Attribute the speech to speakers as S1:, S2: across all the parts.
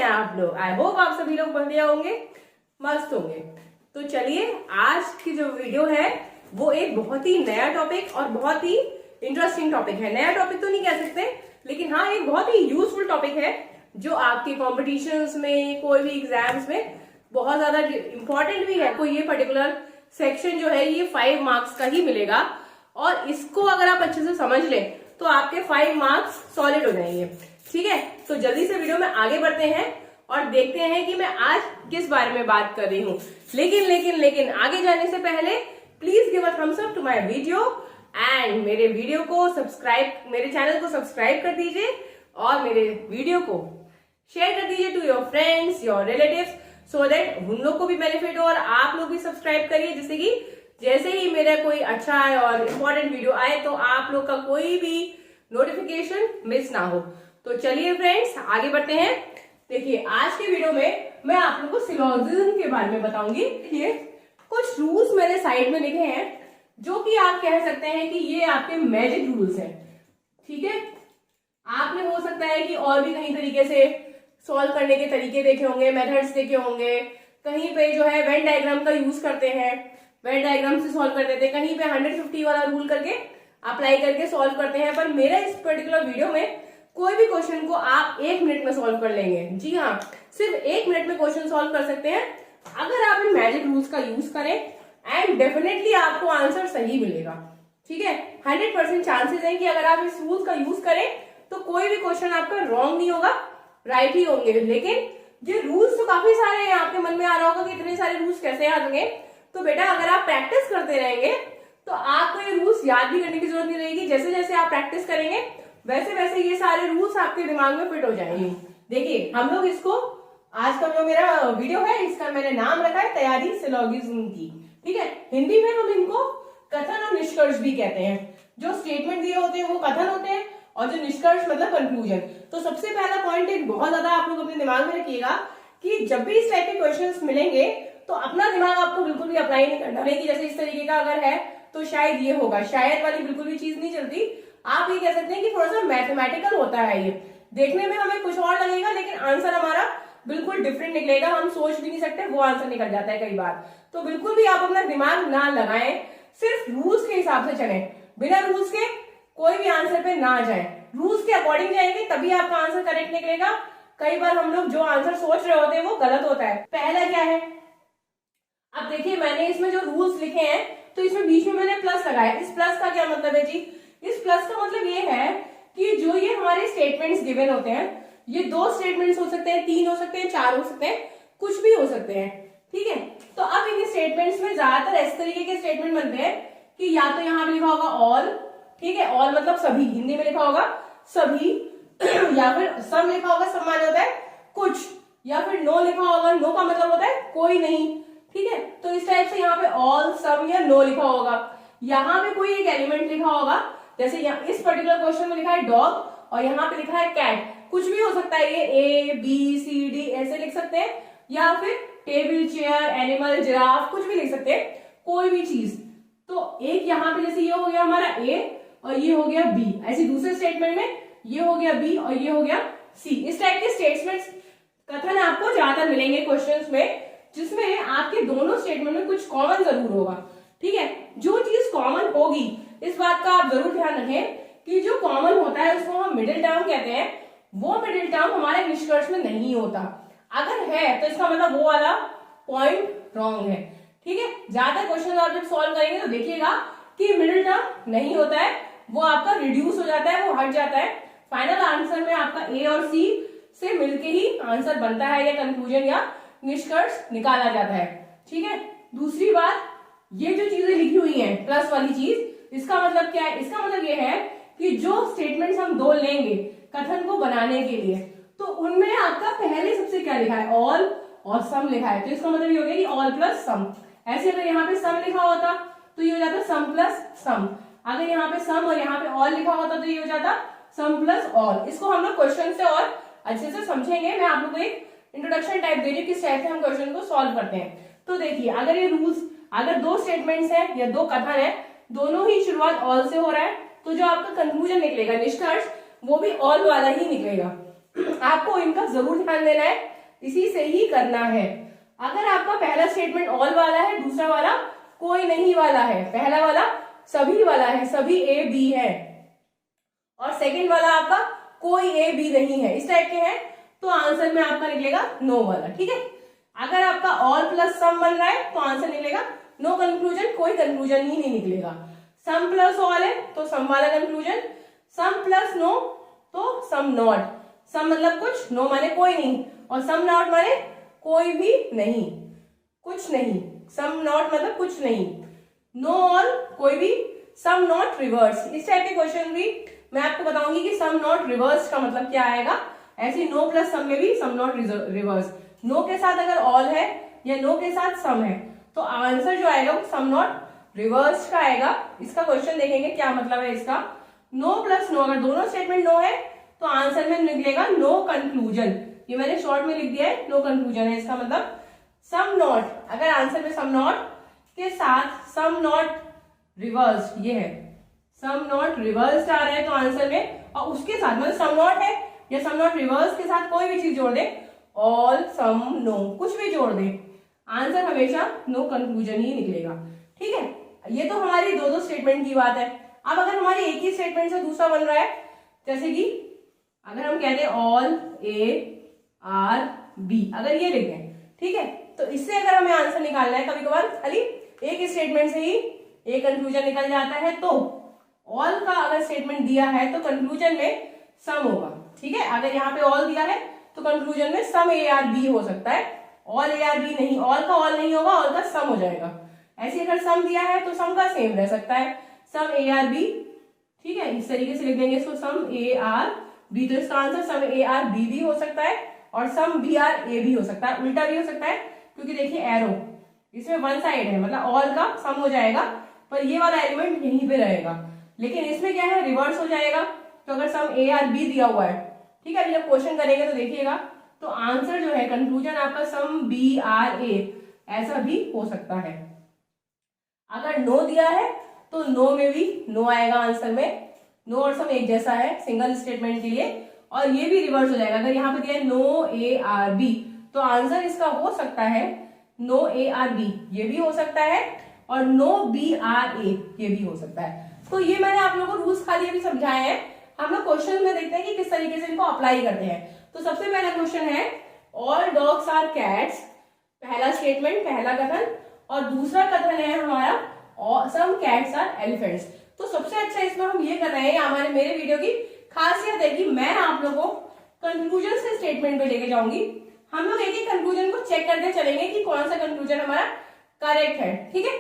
S1: आप लोग? I hope आप सभी लोग बढ़िया होंगे, मस्त होंगे। तो चलिए, आज की जो वीडियो है वो एक बहुत ही नया टॉपिक और बहुत ही इंटरेस्टिंग टॉपिक है। नया टॉपिक तो नहीं कह सकते, लेकिन हाँ एक बहुत ही यूजफुल टॉपिक है जो आपके कॉम्पिटिशन्स में, कोई भी एग्जाम्स में बहुत ज्यादा इंपॉर्टेंट भी है। कोई ये पर्टिकुलर सेक्शन जो है ये 5 मार्क्स का ही मिलेगा और इसको अगर आप अच्छे से समझ लें तो आपके 5 मार्क्स सॉलिड हो जाएंगे। ठीक है, तो जल्दी से वीडियो में आगे बढ़ते हैं और देखते हैं कि मैं आज किस बारे में बात कर रही हूँ। लेकिन आगे जाने से पहले please give a thumbs up to my video and मेरे वीडियो को सब्सक्राइब, मेरे चैनल को सब्सक्राइब कर दीजिए और मेरे वीडियो को शेयर कर दीजिए to your friends, your relatives, so that उन लोग को भी बेनिफिट हो और आप लोग भी सब्सक्राइब करिए, जिससे कि जैसे ही मेरा कोई अच्छा और इम्पोर्टेंट वीडियो आए तो आप लोग का कोई भी नोटिफिकेशन मिस ना हो। तो चलिए फ्रेंड्स, आगे बढ़ते हैं। देखिए, आज के वीडियो में मैं आप लोगों को सिलोजिज्म के बारे में बताऊंगी। देखिए, कुछ रूल्स मैंने साइड में लिखे हैं जो कि आप कह सकते हैं कि ये आपके मैजिक रूल्स हैं। ठीक है, आपने हो सकता है कि और भी कहीं तरीके से सॉल्व करने के तरीके देखे होंगे, मेथड्स देखे होंगे। कहीं पे जो है वेन डायग्राम का यूज करते हैं, वेन डायग्राम से सॉल्व करते थे, कहीं पे 150 वाला रूल करके अप्लाई करके सॉल्व करते हैं। पर मेरा इस पर्टिकुलर वीडियो में कोई भी क्वेश्चन को आप 1 मिनट में सॉल्व कर लेंगे। जी हाँ, सिर्फ 1 मिनट में क्वेश्चन सॉल्व कर सकते हैं अगर आप इन मैजिक रूल्स का यूज करें एंड डेफिनेटली आपको आंसर सही मिलेगा। ठीक है, 100% चांसेस हैं कि अगर आप इस रूल्स का यूज करें तो कोई भी क्वेश्चन आपका रॉन्ग नहीं होगा, राइट ही होंगे। लेकिन ये रूल्स तो काफी सारे हैं, आपके मन में आ रहा होगा कि इतने सारे रूल्स कैसे याद होंगे। तो बेटा, अगर आप प्रैक्टिस करते रहेंगे तो आपको ये रूल्स याद भी करने की जरूरत नहीं रहेगी। जैसे जैसे आप प्रैक्टिस करेंगे वैसे वैसे ये सारे रूल्स आपके दिमाग में फिट हो जाएंगे। देखिए, हम लोग इसको, आज का जो मेरा वीडियो है इसका मैंने नाम रखा है तैयारी सिलोगिज्म की। ठीक है, हिंदी में हम इनको कथन और निष्कर्ष भी कहते हैं। जो स्टेटमेंट दिए होते हैं वो कथन होते हैं और जो निष्कर्ष मतलब कंक्लूजन। तो सबसे पहला पॉइंट एक बहुत ज्यादा आप लोग अपने दिमाग में रखिएगा कि जब भी इस टाइप के क्वेश्चंस मिलेंगे तो अपना दिमाग आपको बिल्कुल भी अप्लाई नहीं करना है कि जैसे इस तरीके का अगर है तो शायद ये होगा, शायद वाली बिल्कुल भी चीज नहीं चलती। आप ये कह सकते हैं कि थोड़ा सा मैथमेटिकल होता है। ये देखने में हमें कुछ और लगेगा लेकिन आंसर हमारा बिल्कुल डिफरेंट निकलेगा। हम सोच भी नहीं सकते, वो आंसर निकल जाता है कई बार। तो बिल्कुल भी आप अपना दिमाग ना लगाएं, सिर्फ रूल्स के हिसाब से चलें, बिना रूल्स के कोई भी आंसर पे ना जाए। रूल्स के अकॉर्डिंग जाएंगे तभी आपका आंसर करेक्ट निकलेगा। कई बार हम लोग जो आंसर सोच रहे होते हैं वो गलत होता है। पहला क्या है, अब देखिए मैंने इसमें जो रूल्स लिखे हैं तो इसमें बीच में मैंने प्लस लगाया। इस प्लस का क्या मतलब है जी? इस प्लस का मतलब ये है कि जो ये हमारे स्टेटमेंट्स गिवन होते हैं, ये 2 स्टेटमेंट्स हो सकते हैं, 3 हो सकते हैं, 4 हो सकते हैं, कुछ भी हो सकते हैं। ठीक है, तो अब इन स्टेटमेंट्स में ज्यादातर इस तरीके के स्टेटमेंट बनते हैं कि या तो यहाँ पे लिखा होगा ऑल, ठीक है, ऑल मतलब सभी, हिंदी में लिखा होगा सभी या फिर सम लिखा होगा, सम माने होता है कुछ, या फिर नो लिखा होगा, नो का मतलब होता है कोई नहीं। ठीक है, तो इस टाइप से यहाँ पे ऑल, सम या नो लिखा होगा। यहाँ पे कोई एक एलिमेंट लिखा होगा, जैसे यहाँ इस पर्टिकुलर क्वेश्चन में लिखा है डॉग और यहाँ पे लिखा है कैट। कुछ भी हो सकता है, ये ABCD ऐसे लिख सकते हैं, या फिर टेबल, चेयर, एनिमल, जिराफ, कुछ भी लिख सकते हैं, कोई भी चीज। तो एक यहाँ पे जैसे ये हो गया हमारा A और ये हो गया B, ऐसे दूसरे स्टेटमेंट में ये हो गया B और ये हो गया C। इस टाइप के स्टेटमेंट्स, कथन आपको ज्यादातर मिलेंगे क्वेश्चंस में, जिसमें आपके दोनों स्टेटमेंट में कुछ कॉमन जरूर होगा। ठीक है, जो चीज कॉमन होगी इस बात का आप जरूर ध्यान रखें कि जो कॉमन होता है उसको हम मिडिल टर्म कहते हैं। वो मिडिल टर्म हमारे निष्कर्ष में नहीं होता, अगर है तो इसका मतलब वो वाला पॉइंट रॉन्ग है। ठीक है, ज्यादा क्वेश्चन आप जब सॉल्व करेंगे तो देखिएगा कि मिडिल टर्म नहीं होता है, वो आपका रिड्यूस हो जाता है, वो हट जाता है। फाइनल आंसर में आपका A और C से मिलके ही आंसर बनता है या कंक्लूजन या निष्कर्ष निकाला जाता है। ठीक है, दूसरी बात, ये जो चीजें लिखी हुई हैं प्लस वाली चीज, इसका मतलब क्या है? इसका मतलब ये है कि जो स्टेटमेंट्स हम 2 लेंगे कथन को बनाने के लिए, तो उनमें आपका पहले सबसे क्या लिखा है, ऑल और सम लिखा है। तो इसका मतलब ये हो गया कि ऑल प्लस सम। ऐसे अगर यहाँ पे सम लिखा होता तो ये हो जाता सम प्लस सम। अगर यहाँ पे सम और यहाँ पे ऑल लिखा होता तो ये हो जाता सम प्लस ऑल। इसको हम लोग क्वेश्चन से और अच्छे से समझेंगे। मैं आप लोग को एक इंट्रोडक्शन टाइप दे रही हूँ किस टाइप से हम क्वेश्चन को सॉल्व करते हैं। तो देखिए, अगर ये रूल्स, अगर 2 स्टेटमेंट्स हैं या 2 कथन है, दोनों ही शुरुआत ऑल से हो रहा है, तो जो आपका कंक्लूजन निकलेगा, निष्कर्ष, वो भी ऑल वाला ही निकलेगा। आपको इनका जरूर ध्यान देना है इसी से ही करना है। अगर आपका पहला स्टेटमेंट ऑल वाला है, दूसरा वाला कोई नहीं वाला है, पहला वाला सभी वाला है, सभी ए बी है, और सेकंड वाला आपका कोई ए बी नहीं है, इस टाइप के हैं, तो आंसर में आपका निकलेगा नो वाला। ठीक है, अगर आपका ऑल प्लस सम बन रहा है तो आंसर निकलेगा नो कंक्लूजन, कोई कंक्लूजन ही नहीं निकलेगा। सम प्लस ऑल है तो सम वाला कंक्लूजन, सम प्लस नो तो सम नॉट, सम मतलब कुछ, नो माने कोई नहीं, और सम नॉट माने कोई भी नहीं, कुछ नहीं, सम नॉट मतलब कुछ नहीं, नो ऑल कोई भी, सम नॉट रिवर्स। इस टाइप के क्वेश्चन भी मैं आपको बताऊंगी कि सम नॉट रिवर्स का मतलब क्या आएगा। ऐसे नो प्लस सम में भी सम नॉट रिवर्स, नो के साथ अगर ऑल है या नो के साथ सम है तो आंसर जो आएगा वो सम नॉट रिवर्स का आएगा। इसका क्वेश्चन देखेंगे क्या मतलब है इसका। नो प्लस नो, अगर दोनों स्टेटमेंट नो है तो आंसर में निकलेगा नो कंक्लूजन, ये मैंने शॉर्ट में लिख दिया है, नो कंक्लूजन है इसका मतलब। सम नॉट, अगर आंसर में सम नॉट के साथ सम नॉट रिवर्स, ये है सम नॉट रिवर्स आ रहा है तो आंसर में, और उसके साथ मतलब सम नॉट है या सम नॉट रिवर्स के साथ कोई भी चीज जोड़ दे, ऑल सम नो कुछ भी जोड़ दे, आंसर हमेशा नो कंक्लूजन ही निकलेगा। ठीक है, ये तो हमारी दो दो स्टेटमेंट की बात है। अब अगर हमारी एक ही स्टेटमेंट से दूसरा बन रहा है, जैसे कि अगर हम कहते हैं ऑल ए आर बी, अगर ये लिख दें, ठीक है, तो इससे अगर हमें आंसर निकालना है, कभी कभार खाली एक स्टेटमेंट से ही एक कंक्लूजन निकल जाता है, तो ऑल का अगर स्टेटमेंट दिया है तो कंक्लूजन में सम होगा। ठीक है, अगर यहाँ पे ऑल दिया है तो कंक्लूजन में सम ए आर बी हो सकता है, ऑल ए आर बी नहीं, ऑल का ऑल नहीं होगा, ऑल का सम हो जाएगा। ऐसे अगर सम दिया है तो सम का सेम रह सकता है, सम ए आर बी। ठीक है, इस तरीके से लिख देंगे इसको, सम ए आर बी, तो इसका answer some A are B भी हो सकता है और सम बी आर ए भी हो सकता है, उल्टा भी हो सकता है, क्योंकि देखिए एरो इसमें वन साइड है, मतलब ऑल का सम हो जाएगा पर ये वाला एलिमेंट यहीं पे रहेगा, लेकिन इसमें क्या है रिवर्स हो जाएगा। तो अगर सम ए आर बी दिया हुआ है, ठीक है, जब क्वेश्चन करेंगे तो देखिएगा, तो आंसर जो है कंक्लूजन आपका सम बी आर ए ऐसा भी हो सकता है। अगर नो दिया है तो नो में भी नो आएगा आंसर में, नो और सम एक जैसा है सिंगल स्टेटमेंट के लिए, और ये भी रिवर्स हो जाएगा। अगर यहाँ पे दिया है नो ए आर बी तो आंसर इसका हो सकता है नो ए आर बी, ये भी हो सकता है, और नो बी आर ए ये भी हो सकता है। तो ये मैंने आप लोगों को रूल्स खाली अभी समझाए हैं, हम लोग क्वेश्चन में देखते हैं कि किस तरीके से इनको अप्लाई करते हैं। तो सबसे पहला क्वेश्चन है ऑल डॉग्स आर कैट्स, पहला स्टेटमेंट पहला कथन, और दूसरा कथन है हमारा सम कैट्स आर एलिफेंट्स। तो सबसे अच्छा इसमें हम ये कर रहे हैं, हमारे मेरे वीडियो की खासियत है कि मैं आप लोगों को कंक्लूजन से स्टेटमेंट पे लेके जाऊंगी। हम लोग एक एक कंक्लूजन को चेक करते चलेंगे कि कौन सा कंक्लूजन हमारा करेक्ट है। ठीक है,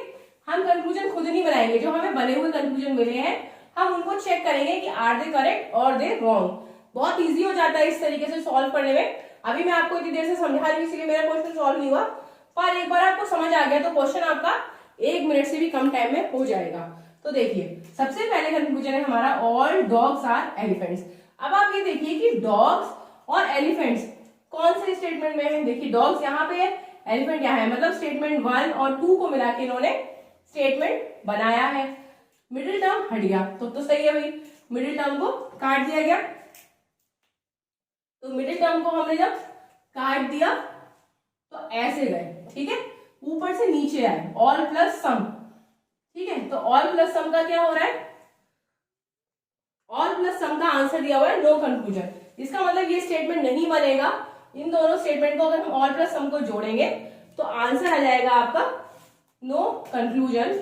S1: हम कंक्लूजन खुद नहीं बनाएंगे, जो हमें बने हुए कंक्लूजन मिले हैं हम उनको चेक करेंगे कि आर दे करेक्ट और दे रॉन्ग। बहुत इजी हो जाता है इस तरीके से सॉल्व करने में। अभी मैं आपको इतनी देर से समझा रही हूँ इसलिए मेरा क्वेश्चन सॉल्व नहीं हुआ, पर एक बार आपको समझ आ गया तो क्वेश्चन आपका 1 मिनट से भी कम टाइम में हो जाएगा। तो देखिए सबसे पहले कंक्लूजन है हमारा ऑल डॉग्स आर एलिफेंट्स। अब आप ये देखिए कि डॉग्स और एलिफेंट्स कौन से स्टेटमेंट में है। देखिए डॉग्स यहाँ पे है, एलिफेंट यहाँ है, मतलब स्टेटमेंट 1 और 2 को मिला के इन्होंने स्टेटमेंट बनाया है। मिडिल टर्म हट गया तो सही है भाई, मिडिल टर्म को काट दिया गया। तो मिडिल टर्म को हमने जब काट दिया तो ऐसे गए, ठीक है, ऊपर से नीचे आए, ऑल प्लस सम। ठीक है, तो ऑल प्लस सम का क्या हो रहा है, ऑल प्लस सम का आंसर दिया हुआ है नो कंक्लूजन। इसका मतलब ये स्टेटमेंट नहीं बनेगा। इन दोनों स्टेटमेंट को अगर हम ऑल प्लस सम को जोड़ेंगे तो आंसर आ जाएगा आपका नो कंक्लूजन,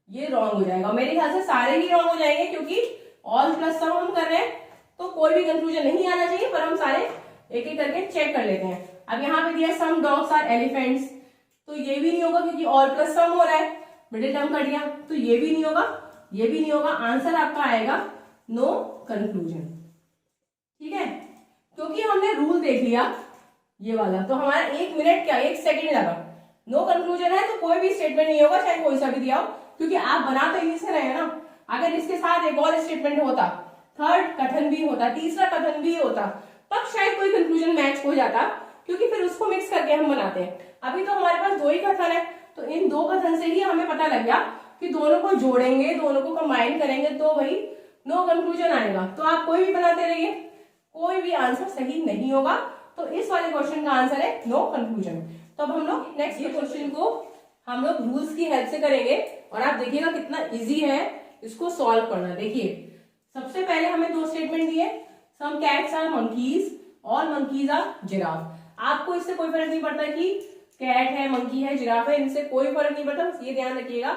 S1: ये रॉन्ग हो जाएगा। मेरे ख्याल से सारे ही रॉन्ग हो जाएंगे, क्योंकि ऑल प्लस सम हम कर रहे हैं तो कोई भी कंक्लूजन नहीं आना चाहिए, पर हम सारे एक एक करके चेक कर लेते हैं। अब यहाँ पे दिया सम डॉग्स आर एलिफेंट्स, तो ये भी नहीं होगा क्योंकि ऑल प्लस सम हो रहा है, मिडिल टर्म कट गया तो ये भी नहीं होगा, ये भी नहीं होगा। आंसर आपका आएगा नो कंक्लूजन। ठीक है, क्योंकि हमने रूल देख लिया ये वाला, तो हमारा 1 मिनट क्या 1 सेकेंड लगा। नो कंक्लूजन है तो कोई भी स्टेटमेंट नहीं होगा, चाहे कोई सा भी दिया हो, क्योंकि आप बना तो इन्हीं से रहे हैं ना। अगर इसके साथ एक और स्टेटमेंट होता, थर्ड कथन भी होता, तीसरा कथन भी होता, तब शायद कोई कंक्लूजन मैच हो जाता, क्योंकि फिर उसको मिक्स करके हम बनाते हैं। अभी तो हमारे पास 2 ही कथन है, तो इन 2 कथन से ही हमें पता लग गया कि दोनों को जोड़ेंगे, दोनों को कंबाइन करेंगे तो वही नो कंक्लूजन आएगा। तो आप कोई भी बनाते रहिए, कोई भी आंसर सही नहीं होगा। तो इस वाले क्वेश्चन का आंसर है नो कंक्लूजन। तो अब हम लोग नेक्स्ट क्वेश्चन को हम लोग रूल्स की हेल्प से करेंगे और आप देखिएगा कितना इजी है इसको सॉल्व करना। देखिए सबसे पहले हमें दो स्टेटमेंट दिए, सम कैट्स आर मंकीज और मंकीज आर जिराफ। आपको इससे कोई फर्क नहीं पड़ता कि कैट है, मंकी है, जिराफ है, इनसे कोई फर्क नहीं पड़ता। बस ये ध्यान रखिएगा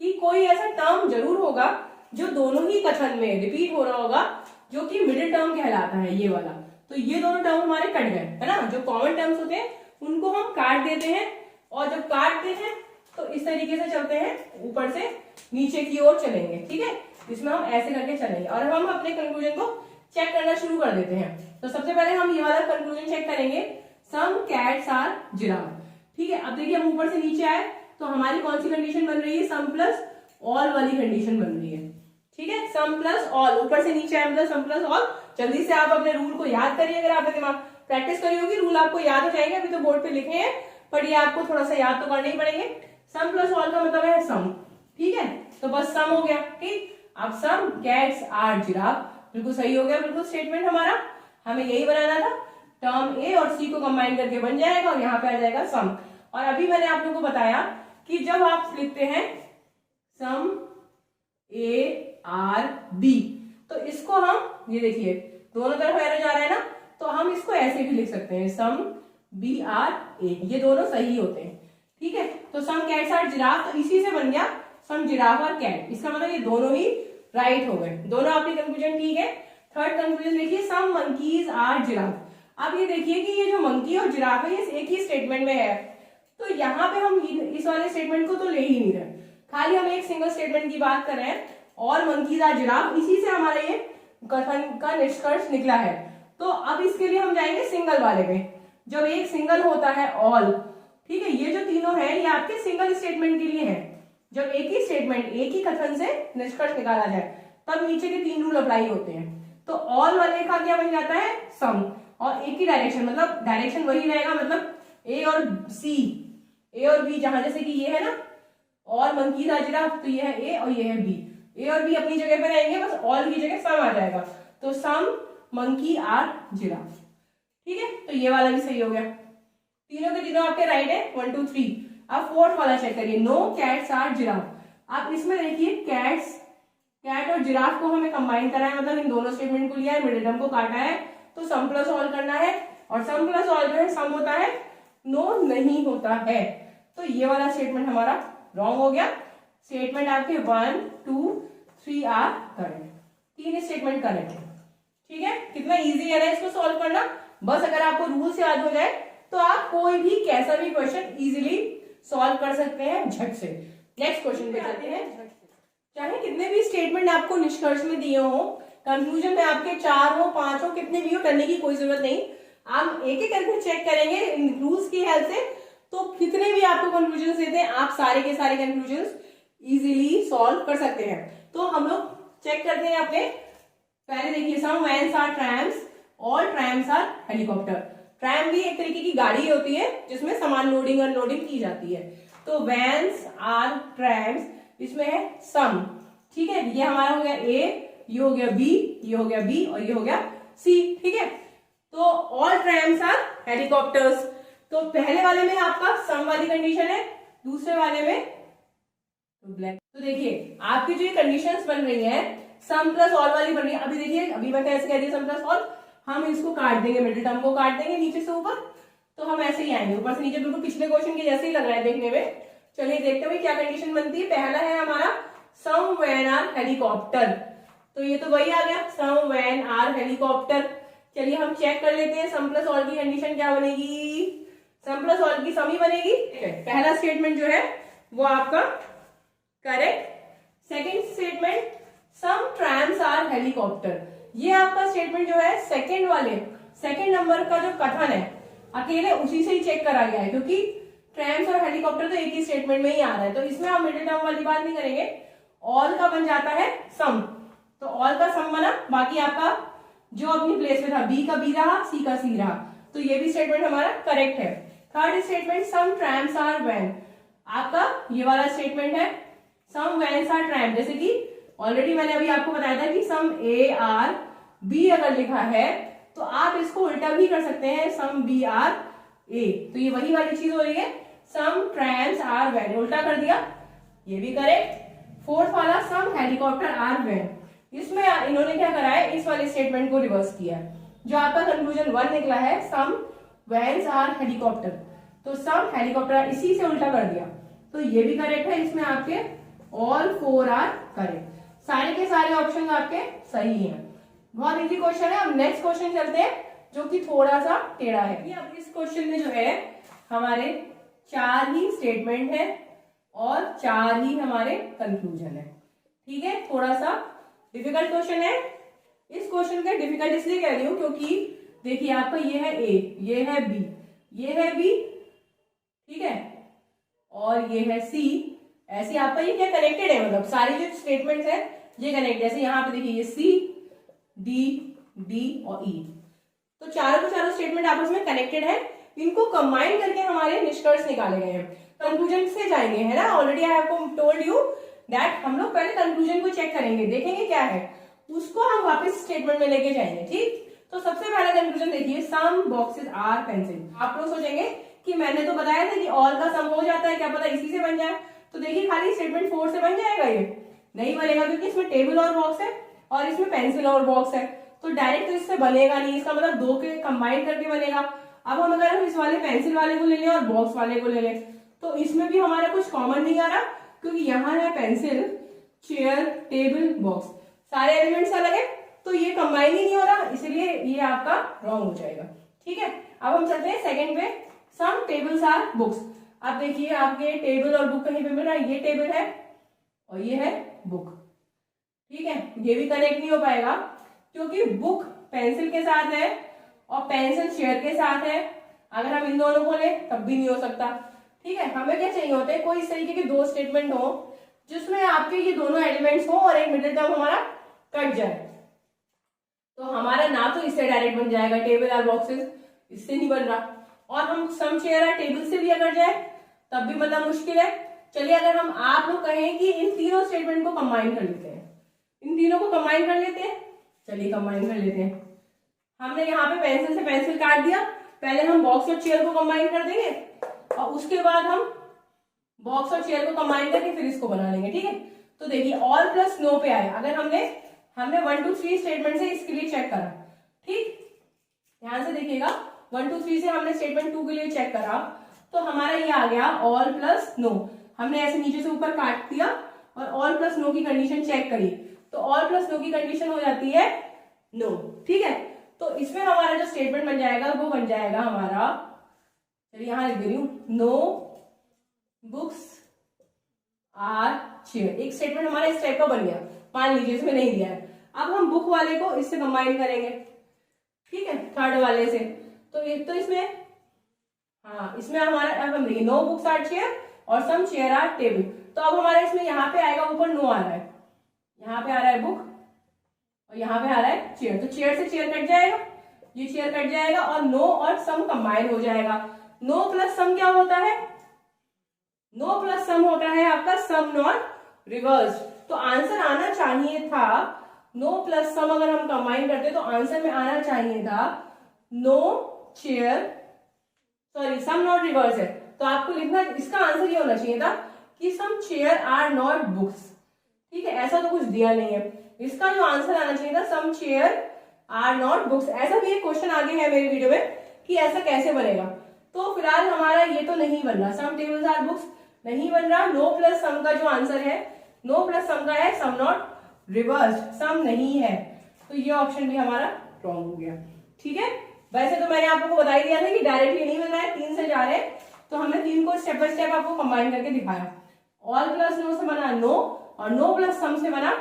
S1: कि कोई ऐसा टर्म जरूर होगा जो दोनों ही कथन में रिपीट हो रहा होगा, जो कि मिडिल टर्म कहलाता है, ये वाला। तो ये दोनों टर्म हमारे कट गए, है ना। जो कॉमन टर्म्स होते हैं उनको हम काट देते हैं, और जब काटते हैं तो इस तरीके से चलते हैं, ऊपर से नीचे की ओर चलेंगे, ठीक है। इसमें हम ऐसे करके चलेंगे और हम अपने कंक्लूजन को चेक करना शुरू कर देते हैं। तो सबसे पहले हम ये वाला कंक्लूजन चेक करेंगे, सम कैट्स आर जिराफ, ठीक है। अब देखिए हम ऊपर से नीचे आए तो हमारी कौन सी कंडीशन बन रही है, सम प्लस ऑल वाली कंडीशन बन रही है, ठीक है। सम प्लस ऑल, ऊपर से नीचे आए मतलब सम प्लस ऑल। जल्दी से आप अपने रूल को याद करिए, अगर आपने दिमाग प्रैक्टिस करी होगी रूल आपको याद हो जाएंगे। अभी तो बोर्ड पे लिखे हैं पर ये आपको थोड़ा सा याद तो करने ही पड़ेंगे। सम प्लस ऑल का मतलब है सम, ठीक है। तो बस सम हो गया, ठीक। अब सम कैट्स आर जिराफ, बिल्कुल सही हो गया, बिल्कुल स्टेटमेंट हमारा हमें यही बनाना था। टर्म ए और सी को कंबाइन करके बन जाएगा और यहाँ पे आ जाएगा सम। और अभी मैंने आप लोगों को बताया कि जब आप लिखते हैं सम ए आर बी, तो इसको हम ये देखिए दोनों तरफ एरो जा रहा है ना, तो हम इसको ऐसे भी लिख सकते हैं, सम बी आर ए, ये दोनों सही होते हैं, ठीक है। तो सम कैट्स आर जिराफ, तो इसी से बन गया सम जिराफ और कैट। इसका मतलब ये दोनों ही राइट हो गए, दोनों आपके कंक्लूजन ठीक है। थर्ड कंक्लूजन देखिए, सम मंकीज आर जिराफ। अब ये देखिए कि ये जो मंकी और जिराफ है ये एक ही स्टेटमेंट में है, तो यहाँ पे हम इस वाले स्टेटमेंट को तो ले ही नहीं रहे, खाली हम एक सिंगल स्टेटमेंट की बात कर रहे हैं, और मंकीज आर जिराफ, इसी से हमारा ये कथन का निष्कर्ष निकला है। तो अब इसके लिए हम जाएंगे सिंगल वाले में। जब एक सिंगल होता है ऑल, ठीक है, ये जो तीनों है ये आपके सिंगल स्टेटमेंट के लिए है। जब एक ही स्टेटमेंट एक ही कथन से निष्कर्ष निकाला जाए तब नीचे के तीन रूल अप्लाई होते हैं। तो ऑल वाले का क्या बन जाता है, सम, और एक ही डायरेक्शन, मतलब डायरेक्शन वही रहेगा, मतलब ए और सी, ए और बी, जहां जैसे कि ये है ना और मंकीज आर जिराफ, तो ये है ए और ये है बी, ए और बी अपनी जगह पे रहेंगे, बस ऑल की जगह सम आ जाएगा। तो सम मंकी आर जिराफ, ठीक है। तो ये वाला भी सही हो गया, तीनों के तीनों आपके राइट है, 1 2 3। अब फोर्थ वाला चेक करिए, नो कैट्स आर जिराफ। आप इसमें देखिए कैट्स, कैट और जिराफ को हमें कंबाइन करा है, मतलब इन दोनों स्टेटमेंट को लिया है, मिडिल टर्म को काटा है, तो सम प्लस ऑल करना है, और सम प्लस ऑल जो है सम होता है, नो नहीं होता है। तो ये वाला स्टेटमेंट हमारा रॉन्ग हो गया। स्टेटमेंट आपके 1 2 3 आर करेक्ट, तीन स्टेटमेंट करेक्ट है, ठीक है। कितना इजी है ना इसको सॉल्व करना, बस अगर आपको रूल से याद हो जाए तो आप कोई भी कैसा भी क्वेश्चन इजीली सॉल्व कर सकते हैं झट से। नेक्स्ट क्वेश्चन पे चलते हैं। चाहे कितने भी स्टेटमेंट आपको निष्कर्ष में दिए हो, कंक्लूजन में आपके 4 हो 5 हो, कितने भी हो, करने की कोई जरूरत नहीं। आप एक एक करके चेक करेंगे इन रूल्स की हेल्प से, तो कितने भी आपको कंक्लूजन देते हैं आप सारे के सारे कंक्लूजन इजीली सॉल्व कर सकते हैं। तो हम लोग चेक करते हैं अपने, पहले देखिए some vans are trams, all trams are helicopter. Tram भी एक तरीके की गाड़ी होती है जिसमें सामान लोडिंग अनलोडिंग की जाती है। तो वैन्स आर ट्रैम्स, इसमें है सम, ठीक है। ये हमारा हो गया ए, ये हो गया बी, ये हो गया बी और ये हो गया सी, ठीक है। तो ऑल ट्रैम्स आर हेलीकॉप्टर्स, तो पहले वाले में आपका सम वाली कंडीशन है, दूसरे वाले में ब्लैक। तो देखिए आपकी जो ये कंडीशंस बन रही हैं सम प्लस ऑल वाली बन रही है। अभी देखिए अभी मैं कैसे कह रही हूँ सम प्लस ऑल, हम इसको काट देंगे, मिडिल टर्म को काट देंगे नीचे से ऊपर, तो हम ऐसे ही आएंगे ऊपर से नीचे, बिल्कुल पिछले क्वेश्चन के जैसे ही लग रहा है देखने में। चलिए देखते हुए क्या कंडीशन बनती है। पहला है हमारा सम वैन आर हेलीकॉप्टर, तो ये तो वही आ गया सम वैन आर हेलीकॉप्टर। चलिए हम चेक कर लेते हैं सम प्लस ऑल की कंडीशन क्या बनेगी, सम प्लस ऑल की सम ही बनेगी। पहला स्टेटमेंट जो है वो आपका correct. Second statement some trams are helicopter, ये आपका स्टेटमेंट जो है सेकेंड वाले सेकेंड नंबर का जो कथन है अकेले उसी से ही चेक करा गया है, क्योंकि ट्रैम्स और हेलीकॉप्टर तो एक ही स्टेटमेंट में ही आ रहा है, तो इसमें हम मिडिल टर्म वाली बात नहीं करेंगे। ऑल का बन जाता है सम, तो ऑल का सम बना, बाकी आपका जो अपनी प्लेस में था बी का बी रहा, सी का सी रहा, तो ये भी स्टेटमेंट हमारा करेक्ट है। Third statement some trams are van, आपका ये वाला स्टेटमेंट है सम वैन्स आर ट्रैम, जैसे कि ऑलरेडी मैंने अभी आपको बताया था कि सम ए आर बी अगर लिखा है तो तो आप इसको उल्टा भी कर सकते हैं, सम बी आर ए, तो ये वही वाली चीज हो रही है, सम ट्रैम्स आर वैन, उल्टा कर दिया, ये भी करेक्ट। फोर्थ वाला सम हेलीकॉप्टर आर वैन, इसमें इन्होंने क्या करा है, इस वाले स्टेटमेंट को रिवर्स किया है। जो आपका कंक्लूजन 1 निकला है, सम वैन्स आर हेलीकॉप्टर, तो सम हेलीकॉप्टर इसी से उल्टा कर दिया, तो ये भी करेक्ट है। इसमें आपके ऑल 4 आर करेक्ट, सारे के सारे ऑप्शन आपके सही हैं। बहुत इजी क्वेश्चन है। अब नेक्स्ट क्वेश्चन चलते हैं जो कि थोड़ा सा टेढ़ा है। ये अब इस क्वेश्चन में जो है हमारे 4 ही स्टेटमेंट है और 4 ही हमारे कंक्लूजन है, ठीक है। थोड़ा सा डिफिकल्ट क्वेश्चन है। इस क्वेश्चन का डिफिकल्ट इसलिए कह रही हूं क्योंकि देखिए आपका ये है ए, ये है बी, ये है बी, ठीक है, और ये है सी। ऐसे आपका ये क्या कनेक्टेड है, मतलब सारे जो स्टेटमेंट्स है ये कनेक्ट, जैसे यहाँ पे देखिए ये सी, डी, डी और ई, तो चारों के चारों स्टेटमेंट आपस में कनेक्टेड है। इनको कंबाइन करके हमारे निष्कर्ष निकाले गए हैं, कंक्लूजन से जाएंगे, है ना। Already I have told you that हम लोग पहले कंक्लूजन को चेक करेंगे, देखेंगे क्या है, उसको हम वापस स्टेटमेंट में लेके जाएंगे, ठीक। तो सबसे पहला कंक्लूजन देखिए, सम बॉक्सेस आर पेंसिल। आप लोग सोचेंगे कि मैंने तो बताया था कि ऑल का सम हो जाता है, क्या पता इसी से बन जाए। तो देखिए खाली स्टेटमेंट 4 से बन जाएगा, ये नहीं बनेगा क्योंकि इसमें टेबल और बॉक्स है और इसमें पेंसिल और बॉक्स है, तो डायरेक्ट तो इससे बनेगा नहीं। इसका मतलब 2 के कंबाइन करके बनेगा। अब हम अगर इस वाले पेंसिल वाले को ले लें और बॉक्स वाले को ले लें तो इसमें भी हमारा कुछ कॉमन नहीं आ रहा, क्योंकि यहाँ है पेंसिल, चेयर, टेबल, बॉक्स, सारे एलिमेंट्स अलग है, तो ये कंबाइन ही नहीं हो रहा, इसलिए ये आपका रॉन्ग हो जाएगा, ठीक है। अब हम चलते हैं सेकंड पे, सम टेबल्स आर बुक्स। अब देखिए आपके टेबल और बुक कहीं पे मिल रहा है, ये टेबल है और ये है बुक, ठीक है। ये भी कनेक्ट नहीं हो पाएगा क्योंकि बुक पेंसिल के साथ है और पेंसिल चेयर के साथ है। अगर हम इन दोनों को लें तब भी नहीं हो सकता, ठीक है। हमें क्या चाहिए होते हैं, कोई इस तरीके के 2 स्टेटमेंट हो जिसमें आपके ये दोनों एलिमेंट्स हो और एक मिडिल टर्म हमारा कट जाए, तो हमारा ना तो इससे डायरेक्ट बन जाएगा टेबल और बॉक्सेस, इससे नहीं बन रहा, और हम सम चेयर और टेबल से भी अगर जाए तब भी मतलब मुश्किल है। चलिए अगर हम आप लोग कहें कि इन तीनों स्टेटमेंट को कंबाइन कर लेते हैं, इन तीनों को कंबाइन कर लेते हैं, चलिए कंबाइन कर लेते हैं। हमने यहाँ पे पेंसिल से पेंसिल काट दिया, पहले हम बॉक्स और चेयर को कंबाइन कर देंगे और उसके बाद हम बॉक्स और चेयर को कंबाइन करके फिर इसको बना लेंगे, ठीक है। तो देखिए ऑल प्लस नो पे आया, अगर हमने 1 2 3 स्टेटमेंट से इसके लिए चेक करा, ठीक, ध्यान से देखिएगा, 1 2 3 से हमने स्टेटमेंट 2 के लिए चेक करा तो हमारा ये आ गया ऑल प्लस नो। हमने ऐसे नीचे से ऊपर काट दिया और ऑल प्लस नो की कंडीशन चेक करी, तो ऑल प्लस नो की कंडीशन हो जाती है नो, ठीक है। तो इसमें हमारा जो स्टेटमेंट बन जाएगा वो बन जाएगा हमारा, चलिए यहां लिख दे रही हूं, नो बुक्स आर चेयर। एक स्टेटमेंट हमारा इस टाइप का बन गया, मान लीजिए इसमें नहीं दिया है। अब हम बुक वाले को इससे कंबाइन करेंगे, ठीक है, थर्ड वाले से। तो एक तो इसमें, हाँ इसमें हमारा, अब हम देखिए नो बुक्स आर चेयर और सम चेयर आर टेबल, तो अब हमारा इसमें यहाँ पे आएगा ऊपर नो आ रहा है, यहाँ पे आ रहा है बुक और यहाँ पे आ रहा है चेयर, तो चेयर से चेयर कट जाएगा, ये चेयर कट जाएगा और नो और सम कंबाइन हो जाएगा। नो प्लस सम क्या होता है, नो प्लस सम होता है आपका सम नॉट रिवर्स। तो आंसर आना चाहिए था नो प्लस सम, अगर हम कंबाइन करते तो आंसर में आना चाहिए था no chair, sorry some not reverse है, तो आपको लिखना, इसका आंसर ये होना चाहिए था कि सम चेयर आर नॉट बुक्स, ठीक है। ऐसा तो कुछ दिया नहीं है, इसका जो आंसर आना चाहिए था सम चेयर आर नॉट बुक्स। ऐसा भी एक क्वेश्चन आगे है मेरी वीडियो में कि ऐसा कैसे बनेगा, तो फिलहाल हमारा ये तो नहीं बन रहा, सम टेबल्स आर बुक्स नहीं बन रहा। नो प्लस सम का जो आंसर है, नो प्लस सम का है सम नॉट रिवर्स, सम नहीं है, तो ये ऑप्शन भी हमारा रॉन्ग हो गया, ठीक है। वैसे तो मैंने आप लोगों को बता ही दिया था कि डायरेक्टली नहीं बन रहा है, 3 से जा रहे हैं, तो हमने 3 को स्टेप बाय स्टेप आपको कंबाइन करके दिखाया। ऑल प्लस नो से बना नो और नो प्लस सम से बना,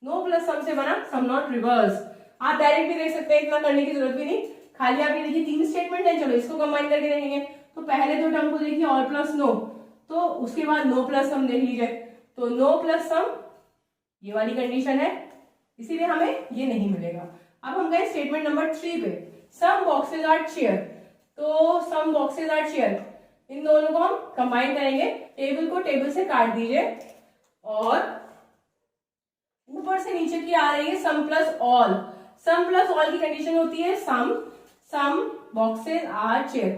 S1: नो प्लस सम से बना सम नॉट रिवर्स। आप डायरेक्ट भी देख सकते हैं, इतना करने की जरूरत भी नहीं, खाली आप ये देखिए 3 स्टेटमेंट है, चलो इसको कंबाइन करके देखेंगे। तो पहले 2 टर्म को देखिए ऑल प्लस नो, तो उसके बाद नो प्लस सम देख लीजिए, तो नो प्लस सम ये वाली कंडीशन है, इसीलिए हमें ये नहीं मिलेगा। अब हम गए स्टेटमेंट नंबर 3 पे, सम बॉक्सेस आर चेयर। तो सम बॉक्सेस आर चेयर, इन दोनों को हम कंबाइन करेंगे, टेबल को टेबल से काट दीजिए और ऊपर से नीचे की आ रही है सम प्लस ऑल। सम प्लस ऑल की कंडीशन होती है सम बॉक्सेस आर चेयर।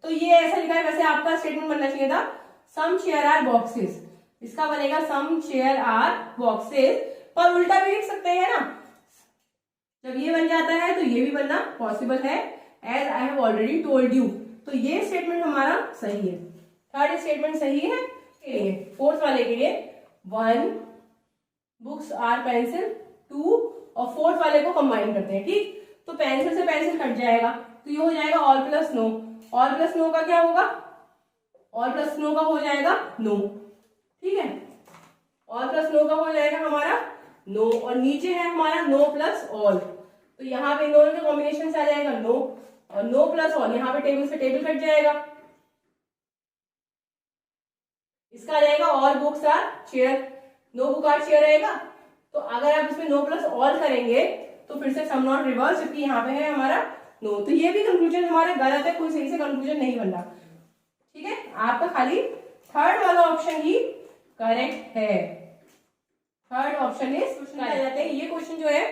S1: तो ये ऐसा लिखा है, वैसे आपका स्टेटमेंट बनना चाहिए था सम चेयर आर बॉक्सेस, इसका बनेगा सम चेयर आर बॉक्सेस, पर उल्टा भी लिख सकते हैं ना, जब ये बन जाता है तो ये भी बनना पॉसिबल है, as I have already told you. तो ये स्टेटमेंट हमारा सही है, थर्ड स्टेटमेंट सही है। फोर्थ वाले के लिए 1 बुक्स आर पेंसिल 2 और फोर्थ वाले को कंबाइन करते हैं, ठीक। तो पेंसिल से पेंसिल कट जाएगा, तो ये हो जाएगा all plus no. All plus no का क्या होगा, ऑल प्लस नो का हो जाएगा नो, ठीक है। ऑल प्लस नो का हो जाएगा हमारा नो, और नीचे है हमारा नो प्लस ऑल, तो यहाँ पे दोनों के कॉम्बिनेशन से आ जाएगा नो, और नो प्लस ऑल यहाँ पे टेबल से टेबल कट जाएगा, इसका आ जाएगा all books are chair, no book are chair रहेगा। तो अगर आप इसमें नो प्लस ऑल करेंगे तो फिर से सम नॉट रिवर्स, जबकि यहाँ पे है हमारा नो। तो ये भी कंक्लूजन हमारा गलत है, कोई सही से कंक्लूजन नहीं बन रहा, ठीक है। आपका खाली थर्ड वाला ऑप्शन ही करेक्ट है, थर्ड ऑप्शन इज क्वेश्चन आ जाते हैं। ये क्वेश्चन जो है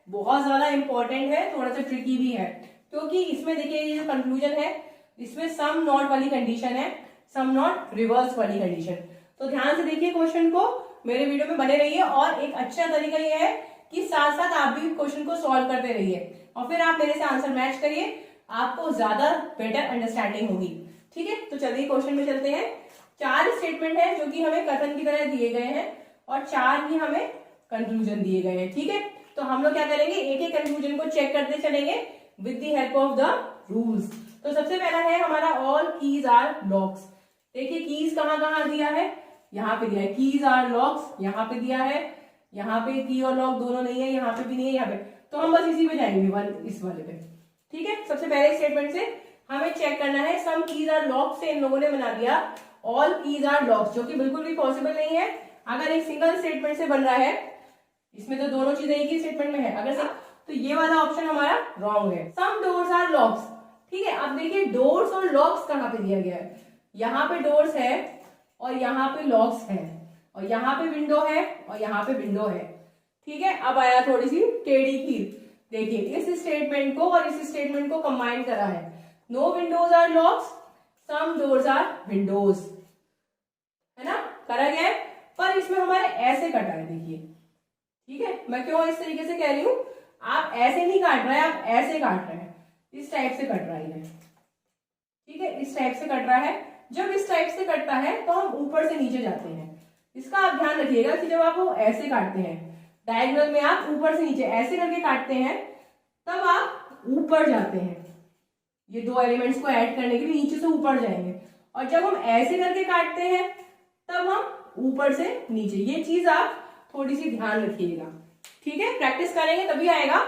S1: बहुत ज्यादा इंपॉर्टेंट है, थोड़ा सा ट्रिकी भी है, क्योंकि इसमें देखिए ये जो कंक्लूजन है इसमें सम नॉट वाली कंडीशन है, सम नॉट रिवर्स वाली कंडीशन। तो ध्यान से देखिए क्वेश्चन को, मेरे वीडियो में बने रहिए, और एक अच्छा तरीका ये है कि साथ साथ आप भी क्वेश्चन को सॉल्व करते रहिए और फिर आप मेरे से आंसर मैच करिए, आपको ज्यादा बेटर अंडरस्टैंडिंग होगी, ठीक है। तो चलिए क्वेश्चन में चलते हैं। 4 स्टेटमेंट है जो कि हमें कथन की तरह दिए गए हैं और 4 ही हमें कंक्लूजन दिए गए हैं, ठीक है। तो हम लोग क्या करेंगे, एक एक कंक्लूजन को चेक करते चलेंगे with the help of the rules. तो सबसे पहला है हमारा ऑल कीज आर लॉक्स। देखिए कीज कहाँ कहाँ दिया है, यहाँ पे दिया है कीज आर लॉक्स, यहाँ पे दिया है, यहाँ पे की और लॉक दोनों नहीं है, यहाँ पे भी नहीं है, यहाँ पे। तो हम बस इसी पे जाएंगे, इस वाले पे, ठीक है। सबसे पहले स्टेटमेंट से हमें चेक करना है, सम कीज आर लॉक्स से इन लोगों ने बना दिया ऑल कीज आर लॉक्स, जो कि बिल्कुल भी पॉसिबल नहीं है। अगर एक सिंगल स्टेटमेंट से बन रहा है, इसमें तो दोनों चीजें एक ही स्टेटमेंट में है, अगर तो ये वाला ऑप्शन हमारा रॉन्ग है। सम डोर्स आर लॉक्स, ठीक है। अब देखिए डोर्स और लॉक्स कहाँ पे दिया गया है, यहाँ पे डोर्स है और यहाँ पे लॉक्स है, और यहाँ पे विंडो है और यहाँ पे विंडो है, ठीक है। अब आया थोड़ी सी टेढ़ी खीर, देखिए इस स्टेटमेंट को और इस स्टेटमेंट को कंबाइन करा है, no windows are locks, some doors are windows, है ना, करा गया है। पर इसमें हमारे ऐसे कटा है, देखिए, ठीक है। मैं क्यों इस तरीके से कह रही हूं, आप ऐसे नहीं काट रहे हैं, आप ऐसे काट रहे हैं, इस टाइप से कट रहा है, ठीक है, इस टाइप से कट रहा है। जब इस टाइप से कटता है तो हम ऊपर से नीचे जाते हैं, इसका आप ध्यान रखिएगा कि जब आप वो ऐसे काटते हैं डायगोनल में, आप ऊपर से नीचे ऐसे करके काटते हैं, तब आप ऊपर जाते हैं, ये 2 एलिमेंट्स को ऐड करने के लिए नीचे से ऊपर जाएंगे, और जब हम ऐसे करके काटते हैं तब हम ऊपर से नीचे। ये चीज आप थोड़ी सी ध्यान रखिएगा, ठीक है। प्रैक्टिस करेंगे तभी आएगा।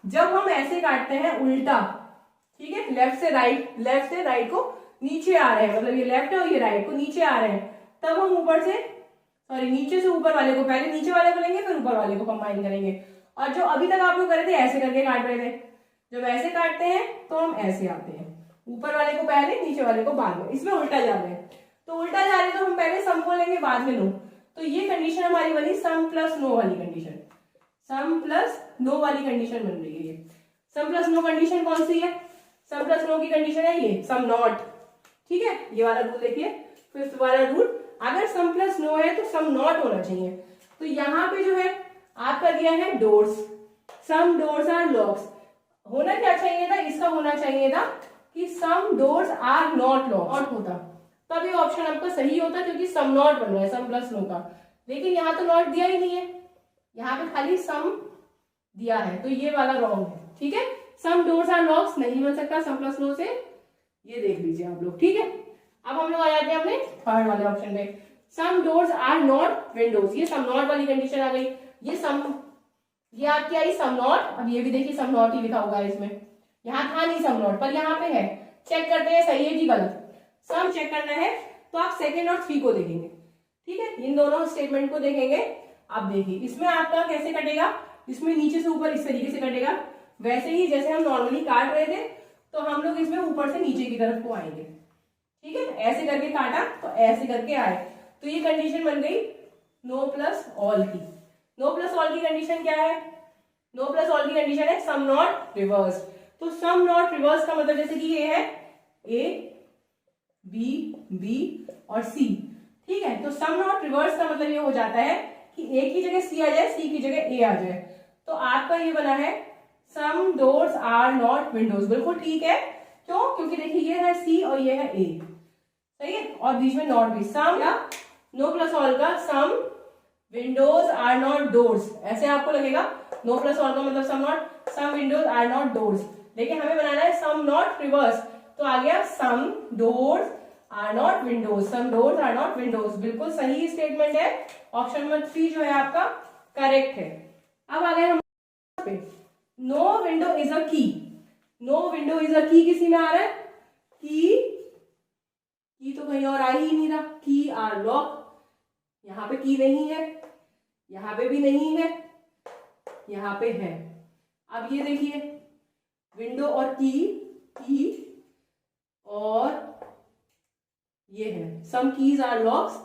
S1: जब हम ऐसे काटते हैं उल्टा, ठीक है, लेफ्ट से राइट को नीचे आ रहे हैं, मतलब ये लेफ्ट है और ये राइट को नीचे आ रहे हैं, तब हम ऊपर से नीचे से ऊपर वाले को, पहले नीचे वाले को लेंगे फिर ऊपर वाले को कंबाइन करेंगे। और जो अभी तक आप लोग कर रहे थे ऐसे करके काट रहे थे, जब ऐसे काटते हैं तो हम ऐसे आते हैं, ऊपर वाले को पहले नीचे वाले को बाद में, इसमें उल्टा जा रहे हैं। तो उल्टा जा रहे हैं तो हम पहले सम को लेंगे बाद में नो। तो ये कंडीशन हमारी बनी सम प्लस नो वाली कंडीशन, सम प्लस नो वाली कंडीशन बन रही है। ये सम प्लस नो कंडीशन कौन सी है, सम प्लस नो की कंडीशन है ये सम नॉट, ठीक है। ये वाला रूल देखिए, फिफ्थ वाला रूल, अगर सम प्लस नो है तो सम नॉट होना चाहिए। तो यहाँ पे जो है आपका दिया है doors, some doors are locks, होना क्या चाहिए था, इसका होना चाहिए था कि some doors are not locked होता, तब ये ऑप्शन आपका सही होता, क्योंकि सम नॉट बन रहा है सम प्लस नो का। लेकिन यहाँ तो नॉट दिया ही नहीं है, यहाँ पे खाली सम दिया है, तो ये वाला रॉन्ग है, ठीक है। सम डोर्स आर लॉक्स नहीं बन सकता सम प्लस नो से, ये देख लीजिए आप लोग, ठीक है। अब हम लोग आ जाते हैं अपने थर्ड वाले ऑप्शन पे, सम डोर्स आर नॉट विंडोज, ये सम नॉट वाली कंडीशन आ गई। ये आपकी आई सम नॉट, अब ये भी देखिए सम नॉट ही लिखा होगा इसमें, यहाँ था नहीं सम नॉट पर यहाँ पे है। चेक करते हैं सही है कि गलत, सम चेक करना है तो आप सेकेंड और 3 को देखेंगे, ठीक है, इन दोनों स्टेटमेंट को देखेंगे। अब देखिए इसमें आपका कैसे कटेगा, इसमें नीचे से ऊपर इस तरीके से कटेगा, वैसे ही जैसे हम नॉर्मली काट रहे थे, तो हम लोग इसमें ऊपर से नीचे की तरफ को आएंगे, ठीक है। ऐसे करके काटा तो ऐसे करके आए, तो ये कंडीशन बन गई नो प्लस ऑल की। नो प्लस ऑल की कंडीशन क्या है, नो प्लस ऑल की कंडीशन है सम नॉट रिवर्स। तो सम नॉट रिवर्स का मतलब जैसे कि ये है ए बी बी और सी, ठीक है। तो सम नॉट रिवर्स का मतलब ये हो जाता है कि ए की जगह सी आ जाए, सी की जगह ए आ जाए। तो आपका ये बना है सम डोर्स आर नॉट विंडोज। बिल्कुल ठीक है, क्यों? क्योंकि देखिए ये है सी और ये है ए, सही है, और बीच में नॉट भी। सम या नो प्लस ऑल का सम विंडोज आर नॉट डोर्स, ऐसे आपको लगेगा। नो प्लस ऑल का मतलब सम विंडोज आर नॉट डोर्स, लेकिन हमें बनाना है सम नॉट रिवर्स। तो आ गया some doors are not windows, some doors are not windows. बिल्कुल सही स्टेटमेंट है, ऑप्शन नंबर 3 जो है आपका करेक्ट है। अब आ गए हम पे, नो विंडो इज अ की। नो विंडो इज अ की किसी में आ रहा है? की तो कहीं और आ ही नहीं रहा। की आर लॉक, यहां पे की नहीं है, यहां पे भी नहीं है, यहां पे है। अब ये देखिए विंडो और की और ये है some keys are locks,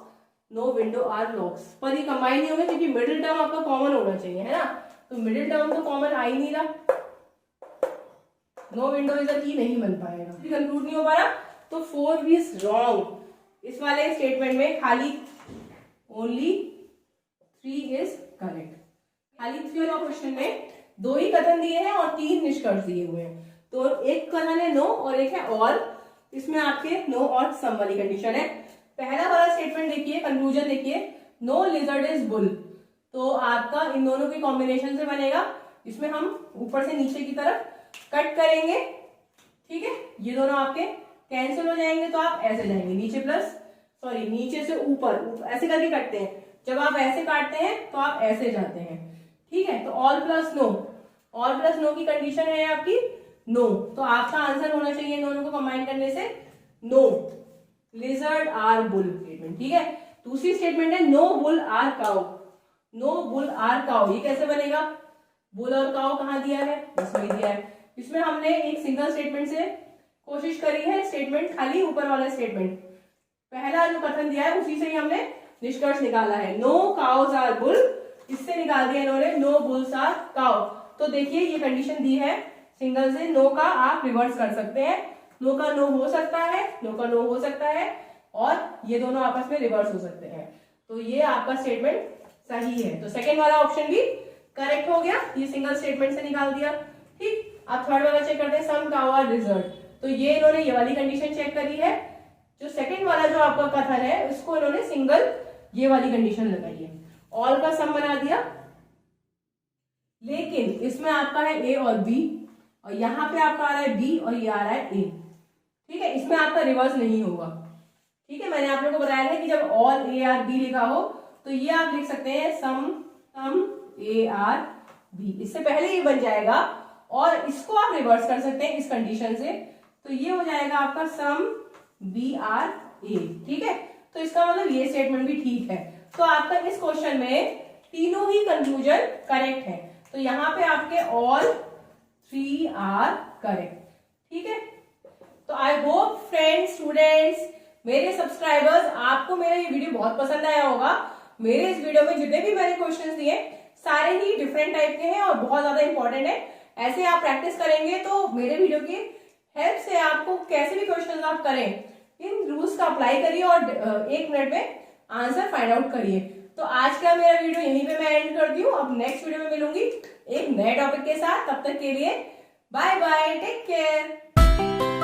S1: no window are locks. पर ये कंबाइन नहीं होगा क्योंकि मिडिल टर्म आपका कॉमन होना चाहिए, है ना। तो मिडिल टर्म तो कॉमन आ ही नहीं रहा, नो विंडो इज अ की नहीं बन पाएगा, कंक्लूड नहीं हो पा रहा। तो 4 इज रॉन्ग। इस वाले स्टेटमेंट में खाली ओनली 3 इज करेक्ट। खाली 3 वाले क्वेश्चन में 2 ही कथन दिए हैं और 3 निष्कर्ष दिए हुए हैं। तो एक कथन है नो और एक है ऑल, इसमें आपके नो और सम वाली कंडीशन है। पहला वाला स्टेटमेंट देखिए, कंक्लूजन देखिए, नो लिजर्ड इज बुल। तो आपका इन दोनों के कॉम्बिनेशन से बनेगा, इसमें हम ऊपर से नीचे की तरफ कट करेंगे, ठीक है। ये दोनों आपके कैंसिल हो जाएंगे, तो आप ऐसे जाएंगे नीचे प्लस सॉरी नीचे से ऊपर ऐसे करके काटते हैं। जब आप ऐसे काटते हैं तो आप ऐसे जाते हैं, ठीक है। तो all plus no, all plus no की कंडीशन है आपकी नो। तो आपका आंसर होना चाहिए इन दोनों को कंबाइन करने से no lizard are bull statement, ठीक है। दूसरी स्टेटमेंट है no bull are cow. No bull are cow, ये कैसे बनेगा? बुल और काउ कहाँ दिया है? इसमें दिया है। इसमें हमने एक सिंगल स्टेटमेंट से कोशिश करी है, स्टेटमेंट खाली ऊपर वाला स्टेटमेंट पहला जो कथन दिया है उसी से ही हमने निष्कर्ष निकाला है। नो काउज आर बुल, इससे निकाल दिया इन्होंने नो बुल्स आर काउ। तो देखिए ये कंडीशन दी है सिंगल से, नो का आप रिवर्स कर सकते हैं, नो का नो हो सकता है, नो का नो हो सकता है, और ये दोनों आपस में रिवर्स हो सकते हैं। तो ये आपका स्टेटमेंट सही है। तो सेकेंड वाला ऑप्शन भी करेक्ट हो गया, ये सिंगल स्टेटमेंट से निकाल दिया, ठीक। अब थर्ड वाला चेक करते हैं, सम काउ आर रिजर्व्ड। तो ये इन्होंने ये वाली कंडीशन चेक करी है, जो सेकंड वाला जो आपका कथन है उसको इन्होंने सिंगल ये वाली कंडीशन लगाई है, ऑल का सम बना दिया। लेकिन इसमें आपका है ए और बी, और यहां पे आपका आ रहा है बी और ये आ रहा है ए, ठीक है। इसमें आपका रिवर्स नहीं होगा, ठीक है। मैंने आप लोगों को बताया था कि जब ऑल ए आर बी लिखा हो तो ये आप लिख सकते हैं सम ए आर बी, इससे पहले ये बन जाएगा, और इसको आप रिवर्स कर सकते हैं इस कंडीशन से, तो ये हो जाएगा आपका सम बी आर ए, ठीक है। तो इसका मतलब ये स्टेटमेंट भी ठीक है। तो आपका इस क्वेश्चन में तीनों ही कंक्लूजन करेक्ट है। तो यहाँ पे आपके ऑल 3 आर करेक्ट, ठीक है। तो आई होप फ्रेंड्स, स्टूडेंट्स, मेरे सब्सक्राइबर्स, आपको मेरा ये वीडियो बहुत पसंद आया होगा। मेरे इस वीडियो में जितने भी मैंने क्वेश्चंस दिए सारे ही डिफरेंट टाइप के हैं और बहुत ज्यादा इंपॉर्टेंट है। ऐसे आप प्रैक्टिस करेंगे तो मेरे वीडियो की हेल्प से आपको कैसे भी क्वेश्चन आप करें, इन रूल्स का अप्लाई करिए और 1 मिनट में आंसर फाइंड आउट करिए। तो आज का मेरा वीडियो यहीं पे मैं एंड करती हूँ। अब नेक्स्ट वीडियो में मिलूंगी एक नए टॉपिक के साथ। तब तक के लिए बाय बाय, टेक केयर।